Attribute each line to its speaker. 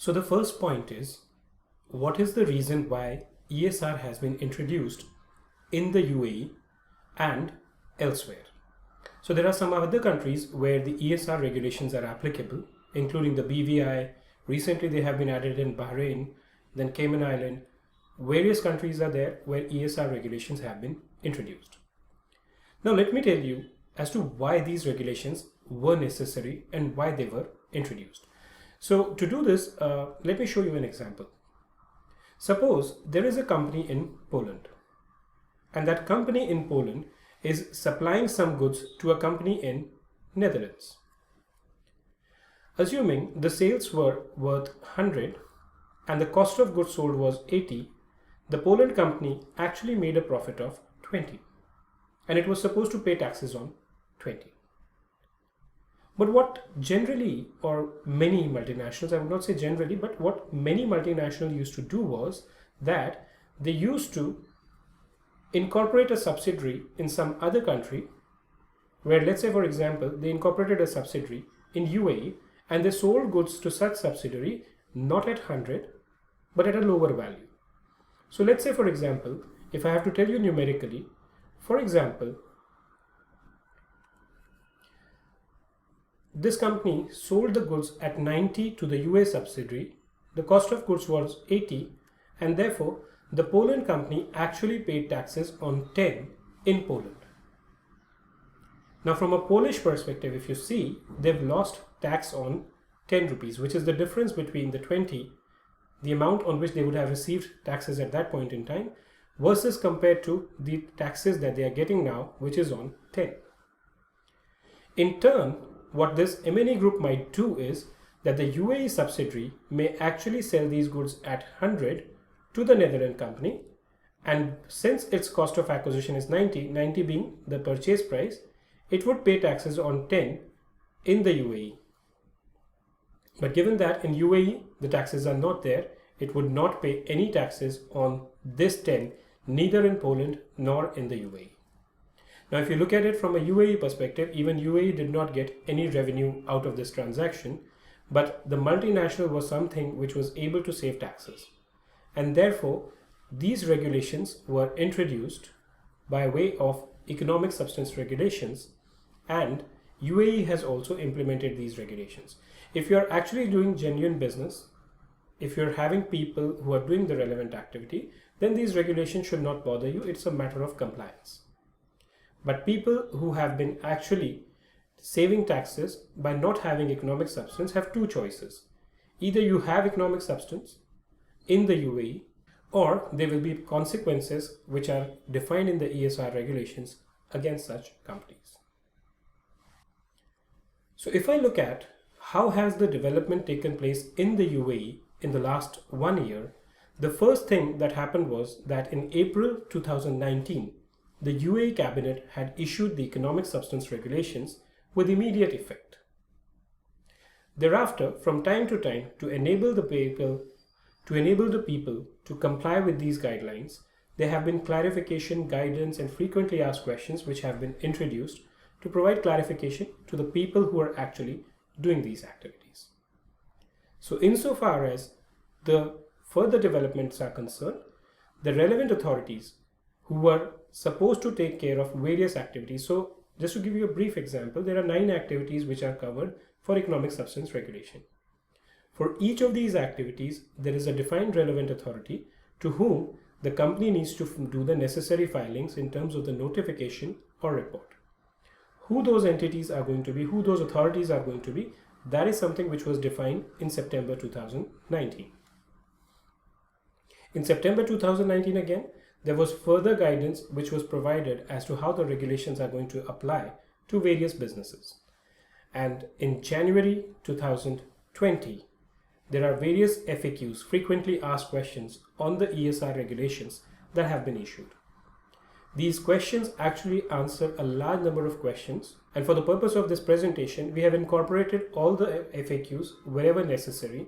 Speaker 1: So the first point is, what is the reason why ESR has been introduced in the UAE and elsewhere? So there are some other countries where the ESR regulations are applicable, including the BVI. Recently they have been added in Bahrain, then Cayman Island. Various countries are there where ESR regulations have been introduced. Now let me tell you as to why these regulations were necessary and why they were introduced. So to do this, let me show you an example. Suppose there is a company in Poland, and that company in Poland is supplying some goods to a company in Netherlands. Assuming the sales were worth 100 and the cost of goods sold was 80, the Poland company actually made a profit of 20, and it was supposed to pay taxes on 20. But what generally, or many multinationals, I would not say generally, but what many multinationals used to do was that they used to incorporate a subsidiary in some other country where, let's say for example, they incorporated a subsidiary in UAE and they sold goods to such subsidiary not at 100 but at a lower value. So let's say for example, if I have to tell you numerically, for example, this company sold the goods at 90 to the UAE subsidiary, the cost of goods was 80, and therefore the Poland company actually paid taxes on 10 in Poland. Now from a Polish perspective, if you see, they've lost tax on 10 rupees, which is the difference between the 20, the amount on which they would have received taxes at that point in time, versus compared to the taxes that they are getting now, which is on 10. In turn, what this M&A group might do is that the UAE subsidiary may actually sell these goods at 100 to the Netherlands company, and since its cost of acquisition is 90 being the purchase price, it would pay taxes on 10 in the UAE. But given that in UAE the taxes are not there, it would not pay any taxes on this 10, neither in Poland nor in the UAE. Now, if you look at it from a UAE perspective, even UAE did not get any revenue out of this transaction, but the multinational was something which was able to save taxes. And therefore, these regulations were introduced by way of economic substance regulations, and UAE has also implemented these regulations. If you're actually doing genuine business, if you're having people who are doing the relevant activity, then these regulations should not bother you. It's a matter of compliance. But people who have been actually saving taxes by not having economic substance have two choices. Either you have economic substance in the UAE, or there will be consequences which are defined in the ESR regulations against such companies. So if I look at how has the development taken place in the UAE in the last 1 year, the first thing that happened was that in April 2019, the UAE cabinet had issued the economic substance regulations with immediate effect. Thereafter, from time to time, to enable the people to comply with these guidelines, there have been clarification, guidance, and frequently asked questions which have been introduced to provide clarification to the people who are actually doing these activities. So insofar as the further developments are concerned, the relevant authorities who were supposed to take care of various activities. So just to give you a brief example, there are 9 activities which are covered for economic substance regulation. For each of these activities, there is a defined relevant authority to whom the company needs to do the necessary filings in terms of the notification or report. Who those entities are going to be, who those authorities are going to be, that is something which was defined in September 2019. In September 2019 again, there was further guidance which was provided as to how the regulations are going to apply to various businesses. And in January 2020, there are various FAQs, frequently asked questions, on the ESR regulations that have been issued. These questions actually answer a large number of questions, and for the purpose of this presentation, we have incorporated all the FAQs wherever necessary